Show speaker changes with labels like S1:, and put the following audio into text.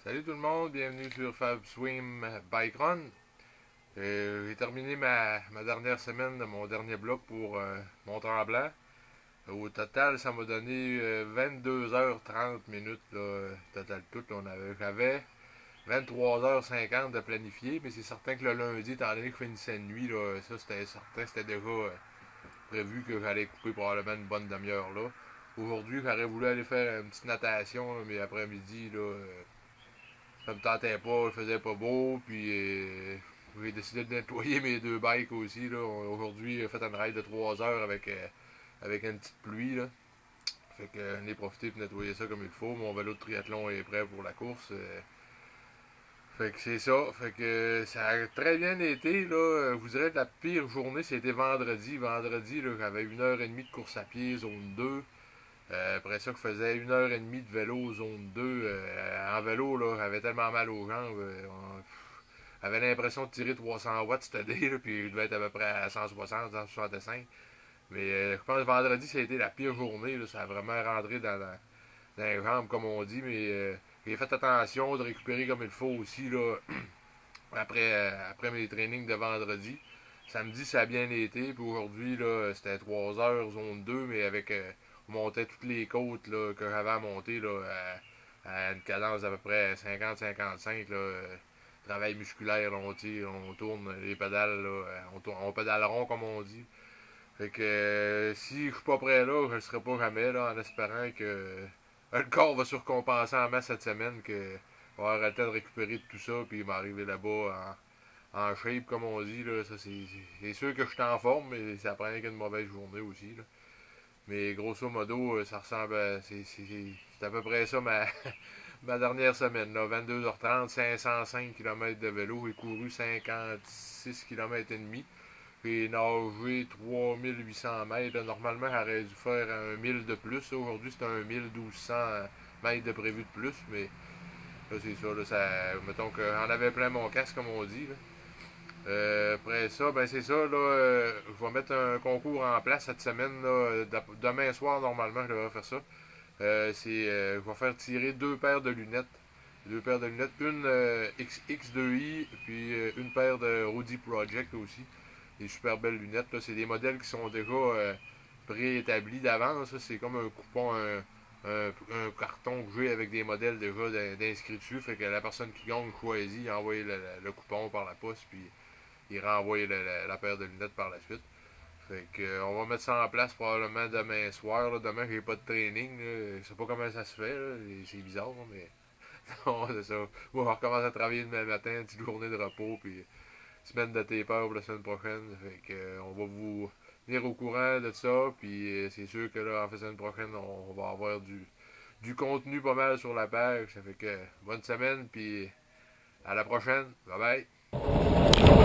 S1: Salut tout le monde, bienvenue sur Fab Swim Bike Run. J'ai terminé ma dernière semaine de mon dernier bloc pour Mont-Tremblant. Au total, ça m'a donné 22h30 minutes, là, total tout. J'avais 23h50 de planifié, mais c'est certain que le lundi, étant donné que je finissais de nuit, là, ça c'était certain, c'était déjà prévu que j'allais couper probablement une bonne demi-heure là. Aujourd'hui, j'aurais voulu aller faire une petite natation, là, mais après-midi, là, ça me tentait pas, il faisait pas beau, puis j'ai décidé de nettoyer mes deux bikes aussi. Là. Aujourd'hui, j'ai fait une ride de 3 heures avec une petite pluie. Là. Fait que j'en ai profité pour nettoyer ça comme il faut. Mon vélo de triathlon est prêt pour la course. Fait que c'est ça. Fait que ça a très bien été. Là. Je vous dirais que la pire journée, c'était vendredi. Vendredi, là, j'avais 1h30 de course à pied, zone 2. Après ça, je faisais 1h30 de vélo, zone 2. En vélo, là, j'avais tellement mal aux jambes. J'avais l'impression de tirer 300 watts cette année, là, puis je devais être à peu près à 160, 165. Mais je pense que vendredi, ça a été la pire journée. Là, ça a vraiment rentré dans les jambes, comme on dit. Mais j'ai fait attention de récupérer comme il faut aussi là, après mes trainings de vendredi. Samedi, ça a bien été. Puis aujourd'hui, là, c'était 3 heures, zone 2, mais avec on montait toutes les côtes là, que j'avais à monter là, à une cadence d'à peu près 50-55. Travail musculaire, là, on tire, on tourne les pédales, là, on pédale rond comme on dit. Fait que si je suis pas prêt là, je le serai pas jamais là, en espérant que le corps va surcompenser en masse cette semaine, que on va avoir le temps de récupérer de tout ça, puis m'arriver là-bas en shape, comme on dit. Là, ça, c'est sûr que je suis en forme, mais ça prend qu'une mauvaise journée aussi. Là. Mais grosso modo, ça ressemble à. C'est à peu près ça ma dernière semaine. Là, 22h30, 505 km de vélo. J'ai couru 56 km et demi. J'ai nagé 3800 mètres. Là, normalement, j'aurais dû faire un 1000 de plus. Aujourd'hui, c'est un 1200 mètres de prévu de plus. Mais là, c'est ça, là, mettons que j'en avais plein mon casque, comme on dit. Là. Après ça, ben c'est ça, là, je vais mettre un concours en place cette semaine, là, demain soir, normalement, je devrais faire ça. Je vais faire tirer deux paires de lunettes. Deux paires de lunettes, une X2i, puis une paire de Rudy Project aussi. Des super belles lunettes, là, c'est des modèles qui sont déjà préétablis d'avance. C'est comme un coupon, un carton que j'ai avec des modèles déjà d'inscrits dessus. Fait que la personne qui gagne choisit, il envoie le coupon par la poste, puis il renvoie la paire de lunettes par la suite. Fait que on va mettre ça en place probablement demain soir. Là. Demain, j'ai pas de training. Là. Je sais pas comment ça se fait. Là. C'est bizarre, mais non, c'est ça. On va recommencer à travailler demain matin, une petite journée de repos, puis semaine de taper pour la semaine prochaine. Fait que on va vous tenir au courant de ça. Puis c'est sûr que là, en fait, la semaine prochaine, on va avoir du contenu pas mal sur la page. Ça fait que bonne semaine, puis à la prochaine. Bye bye.